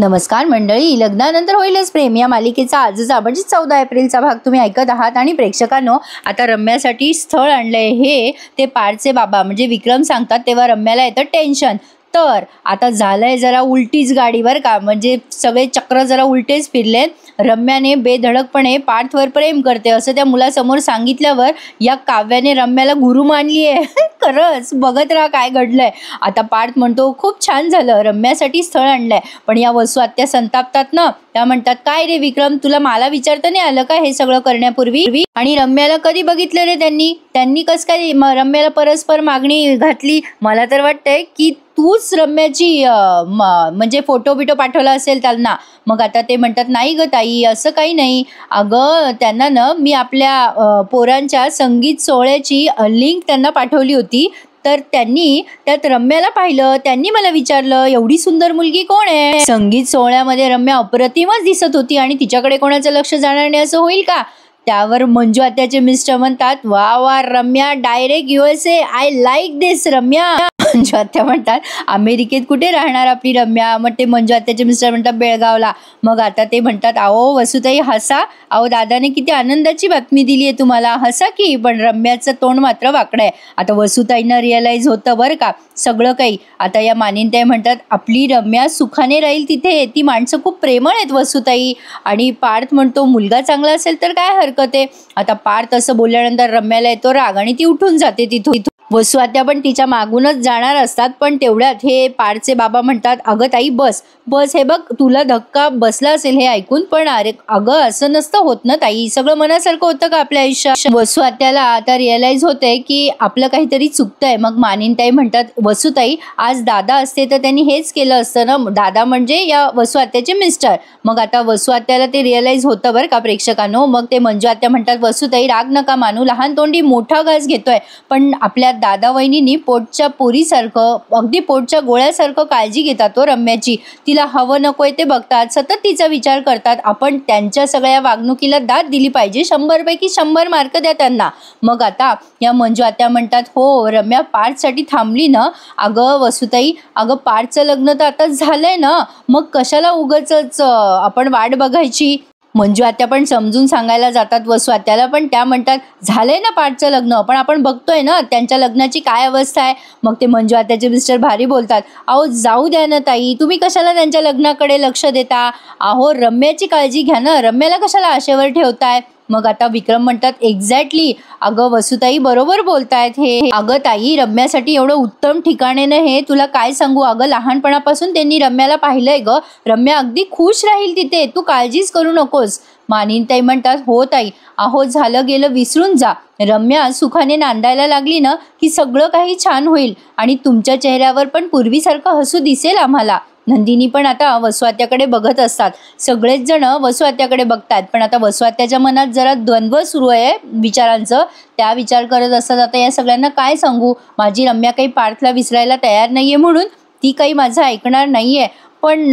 नमस्कार मंडळी, लग्नानंतर होईलच प्रेम या मालिकेचा आजचा म्हणजे 14 एप्रिलचा भाग तुम्ही ऐकत आहात। आणि प्रेक्षकांनो, आता रम्यासाठी स्थळ आणलंय हे ते पारचे बाबा म्हणजे विक्रम सांगतात तेव्हा रम्याला येतं टेन्शन। तर आता झालंय जरा उलटीच गाडीवर का, म्हणजे सगळे चक्र जरा उलटेच फिरले। रम्याने बेधडकपणे पार्थवर प्रेम करते असं त्या मुलासमोर सांगितल्यावर या काव्याने रम्याला गुरु मानली आहे। खरंच बघत राहा काय घडलंय। आता पार्थ म्हणतो खूप छान झालं, रम्यासाठी स्थळ आणलंय। पण या वसू आत्या संतापतात ना, त्या म्हणतात काय रे विक्रम, तुला मला विचारता नाही आलं का हे सगळं करण्यापूर्वी? आणि रम्याला कधी बघितलं रे त्यांनी कस काय रम्याला परस्पर मागणी घातली? मला तर वाटतंय की तूच रम्याची म्हणजे फोटो बिटो पाठवला असेल त्यांना। मग आता ते म्हणतात नाही ग ताई, असं काही नाही। अगं त्यांना ना मी आपल्या पोरांच्या संगीत सोहळ्याची लिंक त्यांना पाठवली होती, तर त्यांनी त्यात रम्याला पाहिलं, त्यांनी मला विचारलं एवढी सुंदर मुलगी कोण आहे? संगीत सोहळ्यामध्ये रम्या अप्रतिमच दिसत होती आणि तिच्याकडे कोणाचं लक्ष जाणार नाही असं होईल का? त्यावर मंजू आत्याचे मिस्टर म्हणतात वा वा रम्या, डायरेक्ट USA, आय लाईक दिस रम्या। मंजू आत्या म्हणतात अमेरिकेत कुठे राहणार आपली रम्या? मग ते मंजू आत्याचे मिस्टर म्हणतात बेळगावला। मग आता ते म्हणतात अहो वसुताई हसा, अहो दादाने किती आनंदाची बातमी दिली आहे तुम्हाला, हसा की। पण रम्याचं तोंड मात्र वाकडं आहे। आता वसुताईंना रिअलाइज होतं बरं का सगळं काही। आता या मानिनताई म्हणतात आपली रम्या सुखाने राहील तिथे, ती माणसं खूप प्रेमळ आहेत वसुताई। आणि पार्थ म्हणतो मुलगा चांगला असेल तर काय हरकत आहे? आता पार्थ असं बोलल्यानंतर रम्याला येतो राग आणि ती उठून जाते तिथून। वसू आत्या पण तिच्या मागूनच जाणार असतात, पण तेवढ्यात हे पारचे बाबा म्हणतात अगं ताई बस बस, हे बघ तुला धक्का बसला असेल हे ऐकून, पण अरे अगं असं नसतं होत ना ताई, सगळं मनासारखं होतं का आपल्या आयुष्यात? वसू आत्याला आता रिअलाइज होतंय की आपलं काहीतरी चुकतंय। मग मानिनताई म्हणतात वसुताई आज दादा असते तर त्यांनी हेच केलं असतं ना, दादा म्हणजे या वसू आत्याचे मिस्टर। मग आता वसू आत्याला ते रिअलाइज होतं बरं का प्रेक्षकांनो। मग ते मंजू आत्या म्हणतात वसुताई राग नका मानू, लहान तोंडी मोठा घास घेतोय, पण आपल्या दादा वहिनींनी पोटच्या पोरीसारखं अगदी पोटच्या गोळ्यासारखं काळजी घेतात तो रम्याची, तिला हवं नकोय ते बघतात, सतत तिचा विचार करतात। आपण त्यांच्या सगळ्या वागणुकीला दाद दिली पाहिजे, 100 पैकी 100 मार्क द्या त्यांना। मग आता या मंजू आत्या म्हणतात हो रम्या पार्थसाठी थांबली ना? अगं वसुताई, अगं पार्थचं लग्न तर आता झालंय ना, मग कशाला उगाचच आपण वाट बघायची? मंजू आत्या पण समजून सांगायला जातात वसू आत्याला, पण त्या म्हणतात झालंय ना पार्थचं लग्न, पण आपण बघतोय ना त्यांच्या लग्नाची काय अवस्था आहे। मग ते मंजू आत्याचे मिस्टर भारी बोलतात अहो जाऊ द्या ना ताई, तुम्ही कशाला त्यांच्या लग्नाकडे लक्ष देता? अहो रम्याची काळजी घ्या ना, रम्याला कशाला आशेवर ठेवताय? मग आता विक्रम म्हणतात एक्झॅक्टली, अगं वसुताई बरोबर बोलतायत हे। अगं ताई रम्यासाठी एवढं उत्तम ठिकाणे ना हे, तुला काय सांगू, अगं लहानपणापासून त्यांनी रम्याला पाहिलंय ग, रम्या अगदी खुश राहील तिथे, तू काळजीच करू नकोस। मानिनताई म्हणतात हो ताई, अहो झालं गेलं विसरून जा, रम्या सुखाने नांदायला लागली ना की सगळं काही छान होईल आणि तुमच्या चेहऱ्यावर पण पूर्वीसारखं हसू दिसेल आम्हाला। नंदिनी पण आता वसू आत्याकडे बघत असतात, सगळेच जण वसू आत्याकडे बघतात, पण आता वसू आत्याच्या मनात जरा द्वंद्व सुरू आहे विचारांचं। त्या विचार करत असतात आता या सगळ्यांना काय सांगू, माझी रम्या काही पार्थला विसरायला तयार नाहीये म्हणून ती काही माझं ऐकणार नाहीये, पण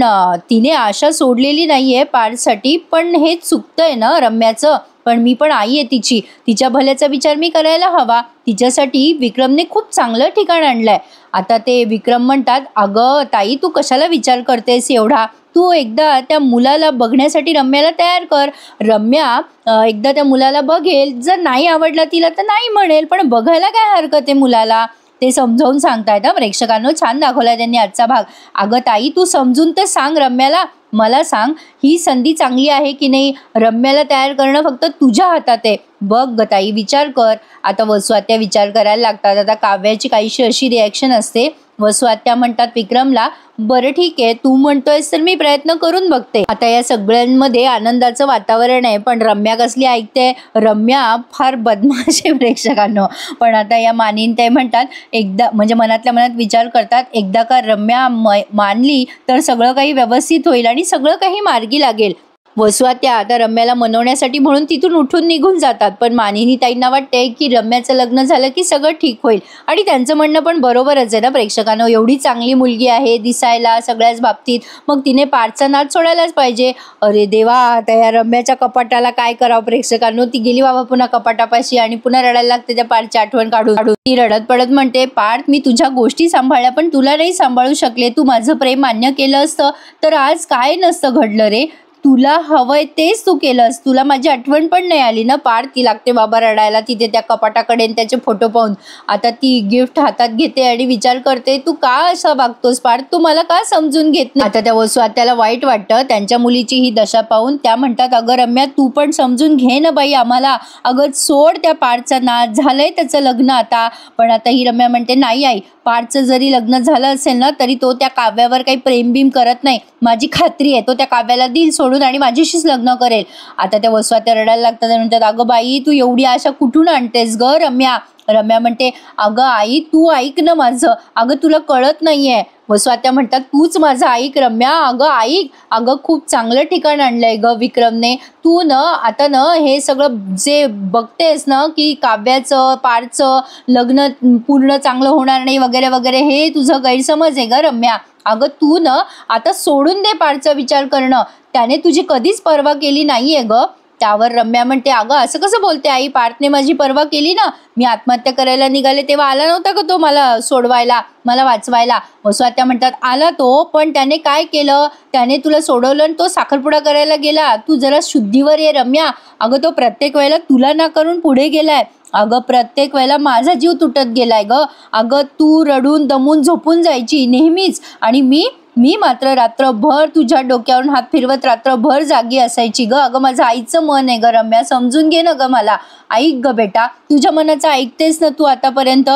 तिने आशा सोडलेली नाहीये पार्थसाठी, पण हे चुकतंय ना रम्याचं। पण मी पण आई आहे तिची, तिच्या भल्याचा विचार मी करायला हवा, तिच्यासाठी विक्रमने खूप चांगलं ठिकाण आणलंय। आता ते विक्रम म्हणतात अगं ताई तू कशाला विचार करतेस एवढा, तू एकदा त्या मुलाला बघण्यासाठी रम्याला तयार कर, रम्या एकदा त्या मुलाला बघेल, जर नाही आवडला तिला तर नाही म्हणेल, पण बघायला काय हरकत आहे मुलाला, ते समजावून सांगतायत ना प्रेक्षकांनो। छान दाखवलाय त्यांनी आजचा भाग। अगं ताई तू समजून तर सांग रम्याला, मला सांग ही संधी चांगली आहे की नाही, रम्याला तयार करणं फक्त तुझ्या हातात आहे, बघ ग ताई विचार कर। आता वसू आत्या विचार करायला लागतात। आता काव्याची काहीशी अशी रिॲक्शन असते, वसू आत्या म्हणतात विक्रमला बरं ठीक आहे तू म्हणतोयस तर मी प्रयत्न करून बघते। आता या सगळ्यांमध्ये आनंदाचं वातावरण आहे, पण रम्या कसली ऐकते, रम्या फार बदमाश आहे प्रेक्षकांनो। पण आता या मानिनताई म्हणतात एकदा म्हणजे मनातल्या मनात विचार करतात एकदा का रम्या मानली तर सगळं काही व्यवस्थित होईल आणि सगळं काही मार्गी लागेल। वसुआत्या आता रम्याला मनवण्यासाठी म्हणून तिथून उठून निघून जातात, पण मानिनी ताईंना वाटते की रम्याचं लग्न झालं की सगळं ठीक होईल. आणि त्यांचं म्हणणं पण बरोबरच आहे ना प्रेक्षकांनो. एवढी चांगली मुलगी आहे दिसायला सगळ्याच बाबतीत, मग तिने पाठचा नाद सोडायलाच पाहिजे. अरे देवा, आता या रम्याच्या कपाटाला काय करावं प्रेक्षकांनो. ती गेली बाबा पुन्हा कपाटापाशी आणि पुन्हा रडायला लागते त्या पाठची आठवण काढून. ती रडत पडत म्हणते, पाठ मी तुझ्या गोष्टी सांभाळल्या पण तुला नाही सांभाळू शकले. तू माझं प्रेम मान्य केलं असतं तर आज काय नसतं घडलं रे. तुला हवंय तेच तू केलंस, तुला माझी आठवण पण नाही आली ना. पार ती लागते बाबा रडायला तिथे त्या कपाटाकडे त्याचे फोटो पाहून. आता ती गिफ्ट हातात घेते आणि विचार करते, तू का असा वागतोस पार, तू मला का समजून घेत नाही. आता त्या वसुआत्याला वाईट वाटतं त्यांच्या मुलीची ही दशा पाहून. त्या म्हणतात, अगं रम्या तू पण समजून घे ना बाई आम्हाला. अगं सोड त्या पारचा नाद, झालंय त्याचं लग्न आता. पण आता ही रम्या म्हणते, नाही आई, पारचं जरी लग्न झालं असेल ना तरी तो त्या काव्यावर काही प्रेम बिम करत नाही. माझी खात्री आहे तो त्या काव्याला दिल सोडून आणि माझ्याशीच लग्न करेल. आता त्या वसुआत्या रडायला लागतात आणि म्हणतात, अगं बाई तू एवढी आशा कुठून आणतेस ग रम्या. रम्या म्हणते, अगं आई तू ऐक ना माझं, अगं तुला कळत नाहीये. वसुआत्या म्हणतात, तूच माझं ऐक रम्या, अगं ऐक. अगं खूप चांगलं ठिकाण आणलंय ग विक्रमने. तू न आता न हे सगळं जे बघतेस ना की काव्याचं पारचं लग्न पूर्ण चांगलं होणार नाही वगैरे वगैरे, हे तुझं गैरसमज आहे ग रम्या. अगं तू न आता सोडून दे पारचा विचार करणं, त्याने तुझी कधीच पर्वा केली नाहीये ग. त्यावर रम्या म्हणते, अगं असं कसं बोलते आई, पार्थने माझी पर्वा केली ना. मी आत्महत्या करायला निघाले तेव्हा आला नव्हता का तो मला सोडवायला, मला वाचवायला. वसुआत्या म्हणतात, आला तो, पण त्याने काय केलं, त्याने तुला सोडवलं आणि तो साखरपुडा करायला गेला. तू जरा शुद्धीवर ये रम्या. अगं तो प्रत्येक वेळेला तुला ना करून पुढे गेलाय. अगं प्रत्येक वेळेला माझा जीव तुटत गेलाय ग. अगं तू रडून दमून झोपून जायची नेहमीच आणि मी मात्र रात्रभर तुझ्या डोक्यावरून हात फिरवत रात्रभर जागी असायची ग. अगं माझं आईचं मन आहे ग रम्या, समजून घे ना ग मला. ऐक ग बेटा, तुझ्या मनाचं ऐकतेस ना तू आतापर्यंत.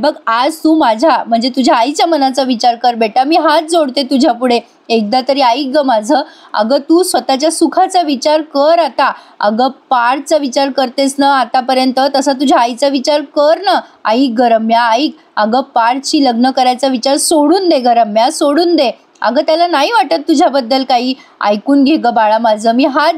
बघ आज तू माझ्या म्हणजे तुझ्या आईच्या मनाचा विचार कर बेटा. मी हात जोडते तुझ्या पुढे, एकदा तरी ऐक ग माझं. अगं तू स्वतःच्या सुखाचा विचार कर आता. अगं पारचा विचार करतेस ना आतापर्यंत, तसा तुझ्या आईचा विचार कर ना. ऐक ग रम्या ऐक. अगं पारची लग्न करायचा विचार सोडून दे ग रम्या, सोडून दे. अगं त्याला नाही वाटत तुझ्याबद्दल काही. ऐकून घे ग बाळा माझं, मी हात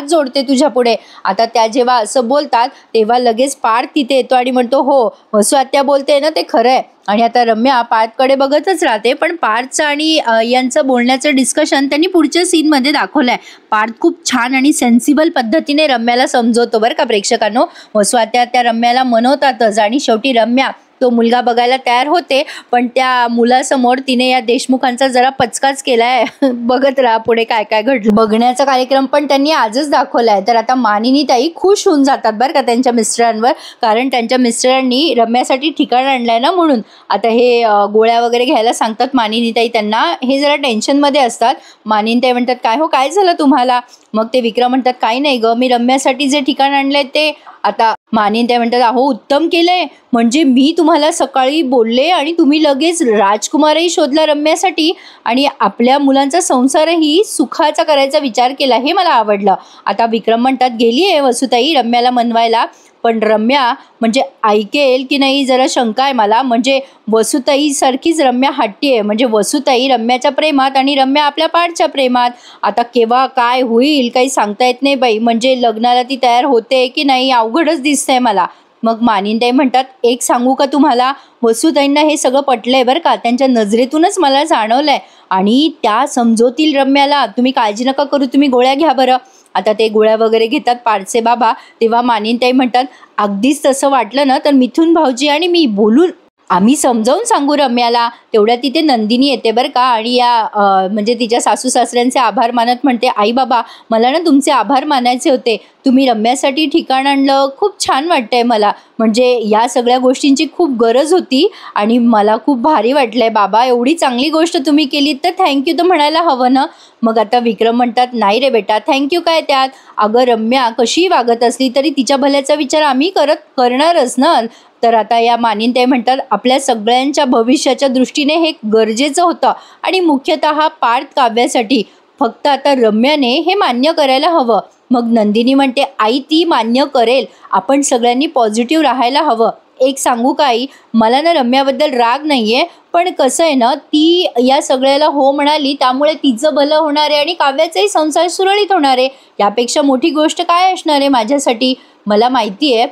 जोडते तुझ्या पुढे. आता त्या जेव्हा असं बोलतात तेव्हा लगेच पार्थ तिथे येतो आणि म्हणतो, हो वसुआत्या बोलते ना ते खरं आहे. आणि आता रम्या पार्थकडे बघतच राहते, पण पार्थचं आणि यांचं बोलण्याचं डिस्कशन त्यांनी पुढच्या सीनमध्ये दाखवलंय. पार्थ खूप छान आणि सेन्सिबल पद्धतीने रम्याला समजवतो बरं का प्रेक्षकांनो. वसुआत्या त्या रम्याला मनवतातच आणि शेवटी रम्या तो मुलगा बघायला तयार होते, पण त्या मुलासमोर तिने या देशमुखांचा जरा पचकाच केलाय. बघत राहा पुढे काय काय घडलं. बघण्याचा कार्यक्रम पण त्यांनी आजच दाखवलाय. तर आता मानिनी ताई खुश होऊन जातात बरं का त्यांच्या मिस्टरांवर, कारण त्यांच्या मिस्टरांनी रम्यासाठी ठिकाण आणलंय ना म्हणून. आता हे गोळ्या वगैरे घ्यायला सांगतात मानिनी ताई त्यांना. हे जरा टेन्शनमध्ये असतात. मानिनी ताई म्हणतात, काय हो काय झालं तुम्हाला. मग ते विक्रम म्हणतात, काही नाही ग, मी रम्यासाठी जे ठिकाण आणलंय ते. आता मानिनी ताई म्हणतात, अहो उत्तम केलंय, म्हणजे मी तुम्हाला सकाळी बोलले आणि तुम्ही लगेच राजकुमारही शोधला रम्यासाठी आणि आपल्या मुलांचा संसारही सुखाचा करायचा विचार केला, हे मला आवडलं. आता विक्रम म्हणतात, गेली आहे वसुताई रम्याला मनवायला, पण रम्या म्हणजे ऐकेल की नाही जरा शंका आहे मला. म्हणजे वसुताई सारखीच रम्या हट्टी आहे, म्हणजे वसुताई रम्याच्या प्रेमात आणि रम्या आपल्या पाठच्या प्रेमात. आता केव्हा काय होईल काही सांगता येत नाही बाई. म्हणजे लग्नाला ती तयार होते की नाही अवघडच दिसतंय मला. मग मानिनताई म्हणतात, एक सांगू का तुम्हाला, वसुताईंना हे सगळं पटलंय बरं का, त्यांच्या नजरेतूनच मला जाणवलंय आणि त्या समजवतील रम्याला. तुम्ही काळजी नका करू, तुम्ही गोळ्या घ्या बरं. आता ते गोळ्या वगैरे घेतात पारसे बाबा. तेव्हा मानिनताई म्हणतात, अगदीच तसं वाटलं ना तर मिथून भाऊजी आणि मी बोलून आम्ही समजावून सांगू रम्याला. तेवढ्या तिथे नंदिनी येते बरं का आणि या म्हणजे तिच्या सासू सासऱ्यांचे आभार मानत म्हणते, आई बाबा मला ना तुमचे आभार मानायचे होते, तुम्ही रम्यासाठी ठिकाण आणलं, खूप छान वाटतंय मला. म्हणजे या सगळ्या गोष्टींची खूप गरज होती आणि मला खूप भारी वाटलंय बाबा, एवढी चांगली गोष्ट तुम्ही केली तर थँक्यू तर म्हणायला हवं ना. मग आता विक्रम म्हणतात, नाही रे बेटा थँक्यू काय त्यात. अगं रम्या कशी वागत असली तरी तिच्या भल्याचा विचार आम्ही करणारच ना. तर आता या मानिनताई म्हणतात, आपल्या सगळ्यांच्या भविष्याच्या दृष्टीने हे गरजेचं होतं आणि मुख्यतः पार्थ काव्यासाठी. फक्त आता रम्याने हे मान्य करायला हवं. मग नंदिनी म्हणते, आई ती मान्य करेल, आपण सगळ्यांनी पॉझिटिव्ह राहायला हवं. एक सांगू का आई, मला ना रम्याबद्दल राग नाहीये, पण कसं आहे ना, ती या सगळ्याला हो म्हणाली त्यामुळे तिचं भलं होणार आहे आणि काव्याचाही संसार सुरळीत होणार आहे. यापेक्षा मोठी गोष्ट काय असणार आहे माझ्यासाठी. मला माहिती आहे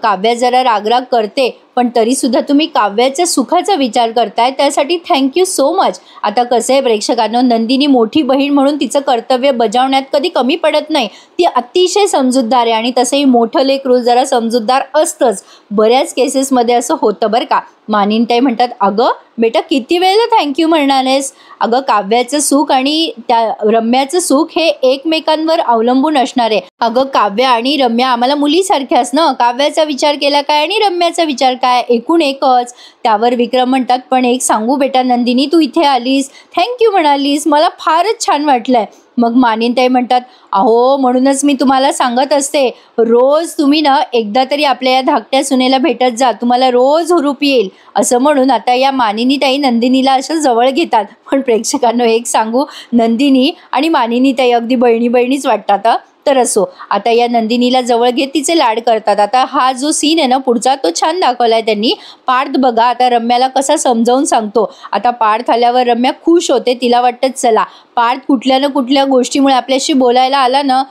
काव्या जरा रागराग करते, पण तरीसुद्धा तुम्ही काव्याच्या सुखाचा विचार करताय, त्यासाठी थँक्यू सो मच. आता कसं आहे प्रेक्षकांनो, नंदिनी मोठी बहीण म्हणून तिचं कर्तव्य बजावण्यात कधी कमी पडत नाही. ती अतिशय समजूतदार आहे आणि तसंही मोठं लेकरू जरा समजूतदार असतंच. बऱ्याच केसेसमध्ये असं होतं बरं का. मानिनताई म्हणतात, अगं बेटा किती वेळेला थँक्यू म्हणणार आहेस. अगं काव्याचं सुख आणि त्या रम्याचं सुख हे एकमेकांवर अवलंबून असणार आहे. अगं काव्या आणि रम्या आम्हाला मुलीसारख्याच ना, काव्याचा विचार केला काय आणि रम्याचा विचार काय, एकूण एकच. त्यावर विक्रम म्हणतात, पण एक सांगू बेटा नंदिनी, तू इथे आलीस, थँक्यू म्हणालीस, मला फारच छान वाटलंय. मग मानिनताई म्हणतात, अहो म्हणूनच मी तुम्हाला सांगत असते, रोज तुम्ही ना एकदा तरी आपल्या या धाकट्या सुनेला भेटत जा, तुम्हाला रोज हुरूप येईल. असं म्हणून आता या मानिनीताई नंदिनीला असं जवळ घेतात. पण प्रेक्षकांना एक सांगू, नंदिनी आणि मानिनीताई अगदी बहिणी बहिणीच वाटतात. तर असो, आता या नंदिनीला जवळ घेत तिचे लाड करतात. आता हा जो सीन आहे ना पुढचा, तो छान दाखवलाय त्यांनी. पार्थ बघा आता रम्याला कसा समजावून सांगतो. आता पार्थ आल्यावर रम्या खुश होते, तिला वाटतं चला पार्थ कुठल्या ना कुठल्या गोष्टीमुळे आपल्याशी बोलायला आला ना.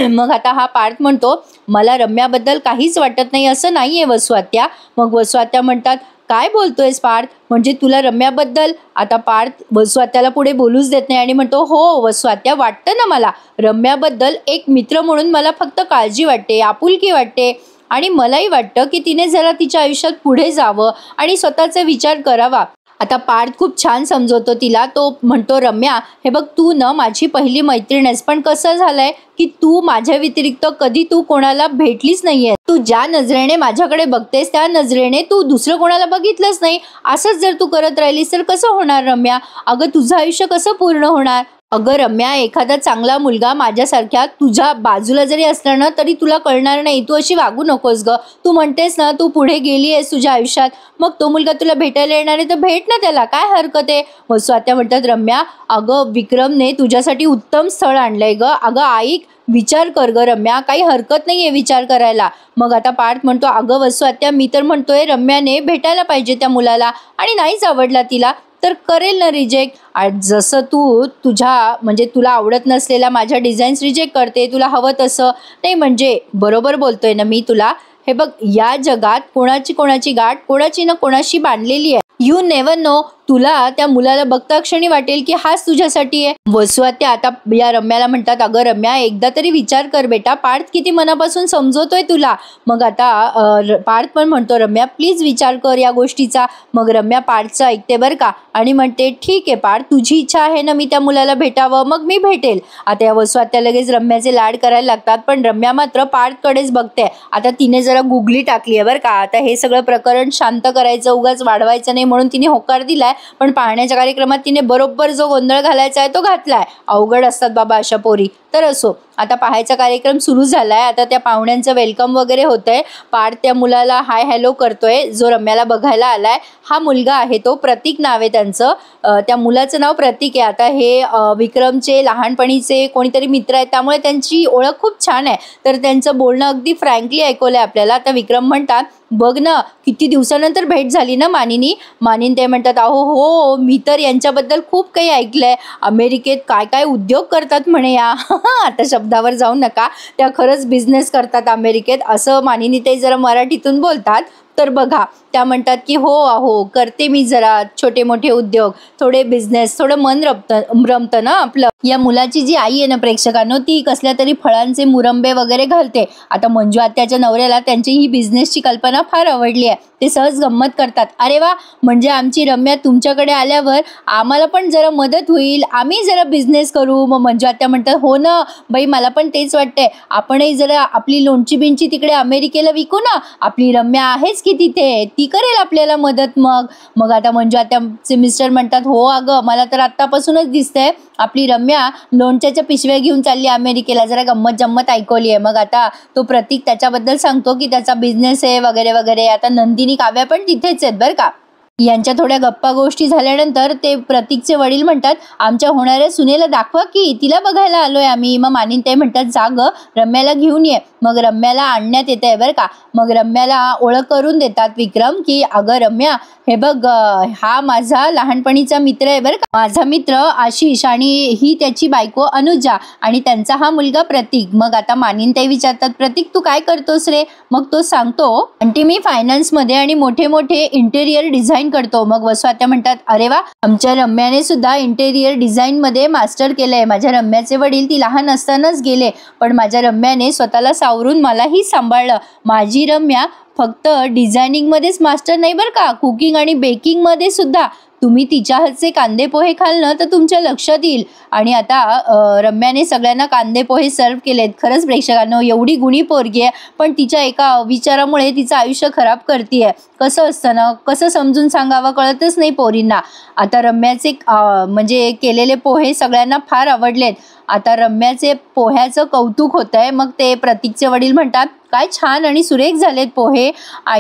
मग आता हा पार्थ म्हणतो, मला रम्याबद्दल काहीच वाटत नाही असं नाहीये वसुआत्या. मग वसुआत्या म्हणतात, काय बोलतोयस पार्थ, म्हणजे तुला रम्याबद्दल. आता पार्थ वसुआत्याला पुढे बोलूच देत नाही आणि म्हणतो, हो वसुआत्या, वाटतं ना मला रम्याबद्दल. एक मित्र म्हणून मला फक्त काळजी वाटते, आपुलकी वाटते आणि मलाही वाटतं की तिने जरा तिच्या आयुष्यात पुढे जावं आणि स्वतःचा विचार करावा. आता पार्थ खूप छान समजवतो तिला. तो म्हणतो, रम्या हे बघ, तू न माझी पहिली मैत्रीण आहेस, पण कसं झालंय की तू माझ्या व्यतिरिक्त कधी तू कोणाला भेटलीच नाहीये. तू ज्या नजरेने माझ्याकडे बघतेस त्या नजरेने तू दुसरं कोणाला बघितलंच नाही. असंच जर तू करत राहिलीस तर कसं होणार रम्या. अगं तुझं आयुष्य कसं पूर्ण होणार. अगं रम्या, एखादा चांगला मुलगा माझ्यासारख्या तुझ्या बाजूला जरी असला ना तरी तुला कळणार नाही. तू अशी वागू नकोस ग. तू म्हणतेस ना तू पुढे गेली आहेस तुझ्या आयुष्यात, मग तो मुलगा तुला भेटायला येणार आहे तर भेट ना त्याला, काय हरकत आहे. वसुआत्या म्हणतात, रम्या अगं विक्रमने तुझ्यासाठी उत्तम स्थळ आणलंय ग. अगं ऐक, विचार कर ग रम्या, काही हरकत नाहीये विचार करायला. मग आता पार्थ म्हणतो, अगं वसुआत्या, मी तर म्हणतोय रम्याने भेटायला पाहिजे त्या मुलाला, आणि नाहीच आवडला तिला तर करेल ना रिजेक्ट. जसं तू तुझ्या म्हणजे तुला आवडत नसलेल्या माझ्या डिझाईन्स रिजेक्ट करते, तुला हवं तसं नाही. म्हणजे बरोबर बोलतोय ना मी तुला. हे बघ, या जगात कोणाची गाठ कोणाची ना कोणाशी बांधलेली आहे. You never know. तुला त्या मुलाला बघता क्षणी वाटेल की हाच तुझ्यासाठी आहे. वसुआत्या आता या रम्याला म्हणतात, अगं रम्या एकदा तरी विचार कर बेटा, पार्थ किती मनापासून समजवतोय तुला. मग आता पार्थ पण म्हणतो, रम्या प्लीज विचार कर या गोष्टीचा. मग रम्या पार्थचं ऐकते बरं का आणि म्हणते, ठीक आहे पार्थ, तुझी इच्छा आहे ना मी त्या मुलाला भेटावं, मग मी भेटेल. आता या वसुआत्या लगेच रम्याचे लाड करायला लागतात, पण रम्या मात्र पार्थकडेच बघते. आता तिने जरा गुगली टाकली आहे बरं का. आता हे सगळं प्रकरण शांत करायचं, उगाच वाढवायचं नाही म्हणून तिने होकार दिलाय, पण पाहण्याच्या कार्यक्रमात तिने बरोबर जो गोंधळ घालायचा आहे तो घातलाय. अवघड असतात बाबा अशा पोरी. तर असो, आता पाहायचा कार्यक्रम सुरू झालाय. आता त्या पाहुण्यांचं वेलकम वगैरे होतंय. पार्थ त्या मुलाला हाय हॅलो करतोय जो रम्याला बघायला आलाय. हा मुलगा आहे तो प्रतीक नाव आहे त्यांचं. त्या मुलाचं नाव प्रतीक आहे. आता हे विक्रमचे लहानपणीचे कोणीतरी मित्र आहेत, त्यामुळे त्यांची ओळख खूप छान आहे. तर त्यांचं बोलणं अगदी फ्रँकली ऐकवलंय आपल्याला. आता विक्रम म्हणतात, बघ ना किती दिवसानंतर भेट झाली ना मानिनी. ते म्हणतात, अहो हो, मी तर यांच्याबद्दल खूप काही ऐकलंय. अमेरिकेत काय काय उद्योग करतात म्हणे या. आता शब्दावर जाऊ नका, त्या खरंच बिझनेस करतात अमेरिकेत, असं मानिनी ते जरा मराठीतून बोलतात. तर बघा, त्या म्हणतात की हो करते मी जरा छोटे मोठे उद्योग, थोडे बिझनेस, थोडं मन रमतं ना आपलं. या मुलाची जी आई आहे ना प्रेक्षकांनो, ती कसल्या तरी फळांचे मुरंबे वगैरे घालते. आता मंजू आत्याच्या नवऱ्याला त्यांची ही बिझनेसची कल्पना फार आवडली आहे. ते सहज गंमत करतात, अरे वा, म्हणजे आमची रम्या तुमच्याकडे आल्यावर आम्हाला पण जरा मदत होईल, आम्ही जरा बिझनेस करू. मग मंजू आत्या म्हणतात, हो ना बाई, मला पण तेच वाटतंय, आपणही जरा आपली लोणची बिंची तिकडे अमेरिकेला विकू ना, आपली रम्या आहेच की तिथे, ती करेल आपल्याला मदत. मग आता मंजू आत्याचे मिस्टर म्हणतात, हो अगं, मला तर आत्तापासूनच दिसतंय आपली रम्या लोणच्याच्या पिशव्या घेऊन चालली अमेरिकेला. जरा गंमत जम्मत ऐकवली आहे. मग आता तो प्रतीक त्याच्याबद्दल सांगतो की त्याचा बिझनेस आहे वगैरे वगैरे. आता नंदिनी काव्या पण तिथेच आहेत बरं का. यांच्या थोड्या गप्पा गोष्टी झाल्यानंतर ते प्रतीकचे वडील म्हणतात, आमच्या होणाऱ्या सुनेला दाखवा की, तिला बघायला आलोय आम्ही. मग मानिनताई म्हणतात, जा ग रम्याला घेऊन ये. मग रम्याला आणण्यात येते बरं का. मग रम्याला ओळख करून देतात विक्रम की अगं रम्या, हे बघ हा माझा लहानपणीचा मित्र आहे बरं का, माझा मित्र आशिष आणि ही त्याची बायको अनुजा आणि त्यांचा हा मुलगा प्रतीक. मग आता मानिनताई विचारतात, प्रतीक तू काय करतोस रे? मग तो सांगतो, आंटी मी फायनान्समध्ये आणि मोठे मोठे इंटेरियर डिझाईन करतो. मग वसुआत्या म्हणतात, अरे वा, आमच्या रम्याने सुद्धा इंटेरियर डिझाईन मध्ये मास्टर केलंय. माझ्या रम्याचे वडील ती लहान असतानाच गेले, पण माझ्या रम्याने स्वतःला सावरून मलाही सांभाळलं. माझी रम्या फक्त डिझायनिंग मध्येच मास्टर नाही बरं का, कुकिंग आणि बेकिंग मध्ये सुद्धा. तुम्ही तिच्या हातचे कांदे पोहे खाल ना तर तुमच्या लक्षात येईल. आणि आता रम्याने सगळ्यांना कांदे पोहे सर्व केलेत. खरंच प्रेक्षकांनो, एवढी गुणी पोरगी आहे, पण तिच्या एका विचारामुळे तिचं आयुष्य खराब करतीये. कसं असतं ना, कसं समजून सांगावं कळतच नाही पोरींना. आता रम्याचे म्हणजे केलेले पोहे सगळ्यांना फार आवडलेत. आता रम्याचे पोह्याचं कौतुक होत आहे. मग ते प्रतीकचे वडील म्हणतात, काय छान आणि सुरेख झालेत पोहे,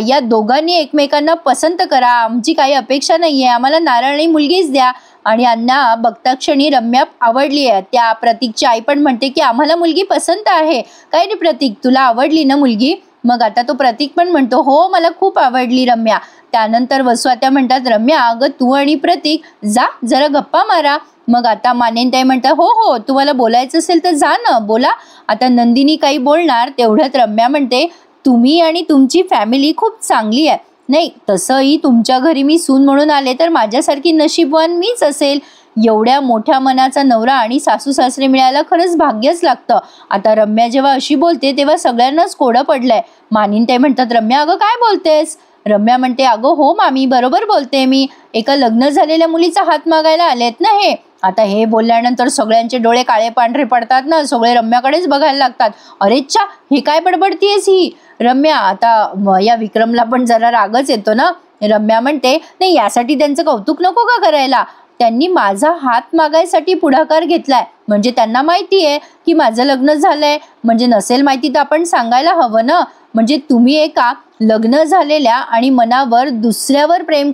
या दोघांनी एकमेकांना पसंत करा, आमची काही अपेक्षा नाहीये, आम्हाला नारळ मुलगीच द्या. आणि अण्णा बघता क्षणी रम्या आवडली आहे. त्या प्रतीकची आई पण म्हणते की आम्हाला मुलगी पसंत आहे. काय रे प्रतीक, तुला आवडली ना मुलगी? मग आता तो प्रतीक पण म्हणतो, हो मला खूप आवडली रम्या. त्यानंतर वसुआत्या म्हणतात, रम्या अगं तू आणि प्रतीक जा जरा गप्पा मारा. मग आता मानिनताई म्हणतात, हो हो तुम्हाला बोलायचं असेल तर जा ना बोला. आता नंदिनी काही बोलणार तेवढ्यात रम्या म्हणते, तुम्ही आणि तुमची फॅमिली खूप चांगली आहे. नाही तसंही तुमच्या घरी मी सून म्हणून आले तर माझ्यासारखी नशीबवान मीच असेल. एवढ्या मोठ्या मनाचा नवरा आणि सासू सासरे मिळायला खरंच भाग्यच लागतं. आता रम्या जेव्हा अशी बोलते तेव्हा सगळ्यांनाच कोडं पडलंय. मानिनताई म्हणतात, रम्या अगं काय बोलतेस? रम्या म्हणते, अगं हो मामी बरोबर बोलते मी, एका लग्न झालेल्या मुलीचा हात मागायला आलेत ना हे. आता हे बोलल्यानंतर सगळ्यांचे डोळे काळे पांढरे पडतात ना, सगळे रम्याकडेच बघायला लागतात. अरेच्छा, हे काय बडबडतीयस ही रम्या? आता या विक्रमला पण जरा रागच येतो ना. रम्या म्हणते, नाही यासाठी त्यांचं कौतुक नको का करायला, त्यांनी माझा हात मागायसाठी पुढाकार घेतलाय, म्हणजे त्यांना माहिती आहे की माझं लग्न झालंय. म्हणजे नसेल माहिती तर आपण सांगायला हवं ना. म्हणजे तुम्ही एका लग्न झालेल्या आणि मनाने दुसऱ्यावर प्रेम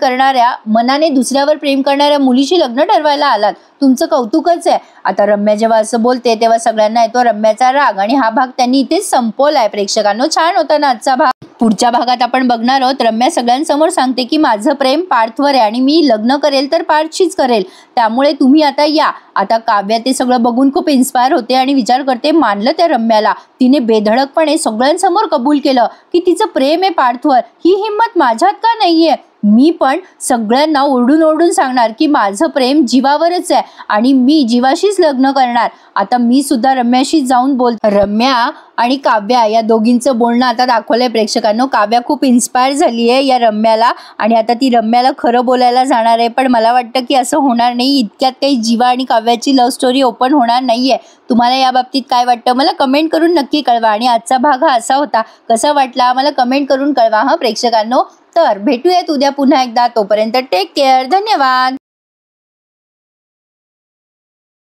करणाऱ्या मुलीशी लग्न ठरवायला आलात, तुमचं कौतुकच आहे. आता रम्या जेव्हा असं बोलते तेव्हा सगळ्यांना येतो रम्याचा राग आणि हा भाग त्यांनी इथेच संपवलाय. प्रेक्षकांनो, छान होता ना आजचा भाग. पुढच्या भागात आपण बघणार आहोत, रम्या सगळ्यांसमोर सांगते की माझं प्रेम पार्थवर आहे आणि मी लग्न करेल तर पार्थशीच करेल, त्यामुळे तुम्ही आता या. आता काव्या ते सगळं बघून खूप इन्स्पायर होते आणि विचार करते, मानलं त्या रम्याला, तिने बेधडकपणे सगळ्यांसमोर कबूल केलं की तिचं प्रेम आहे पार्थवर. ही हिंमत माझ्यात का नाहीये? मी पण सगळ्यांना ओरडून ओरडून सांगणार की माझं प्रेम जीवावरच आहे आणि मी जीवाशीच लग्न करणार. आता मी सुद्धा रम्याशी जाऊन रम्या आणि काव्या या दोघींचं बोलणं आता दाखवलंय प्रेक्षकांनो. काव्या खूप इन्स्पायर झाली आहे या रम्याला आणि आता ती रम्याला खरं बोलायला जाणार आहे, पण मला वाटतं की असं होणार नाही. इतक्यात काही जीवा आणि काव्याची लव्ह स्टोरी ओपन होणार नाहीये. तुम्हाला या बाबतीत काय वाटतं मला कमेंट करून नक्की कळवा. आणि आजचा भाग हा असा होता, कसा वाटला मला कमेंट करून कळवा हा प्रेक्षकांनो. तर भेटूयात उद्या पुन्हा एकदा, तोपर्यंत टेक केअर, धन्यवाद.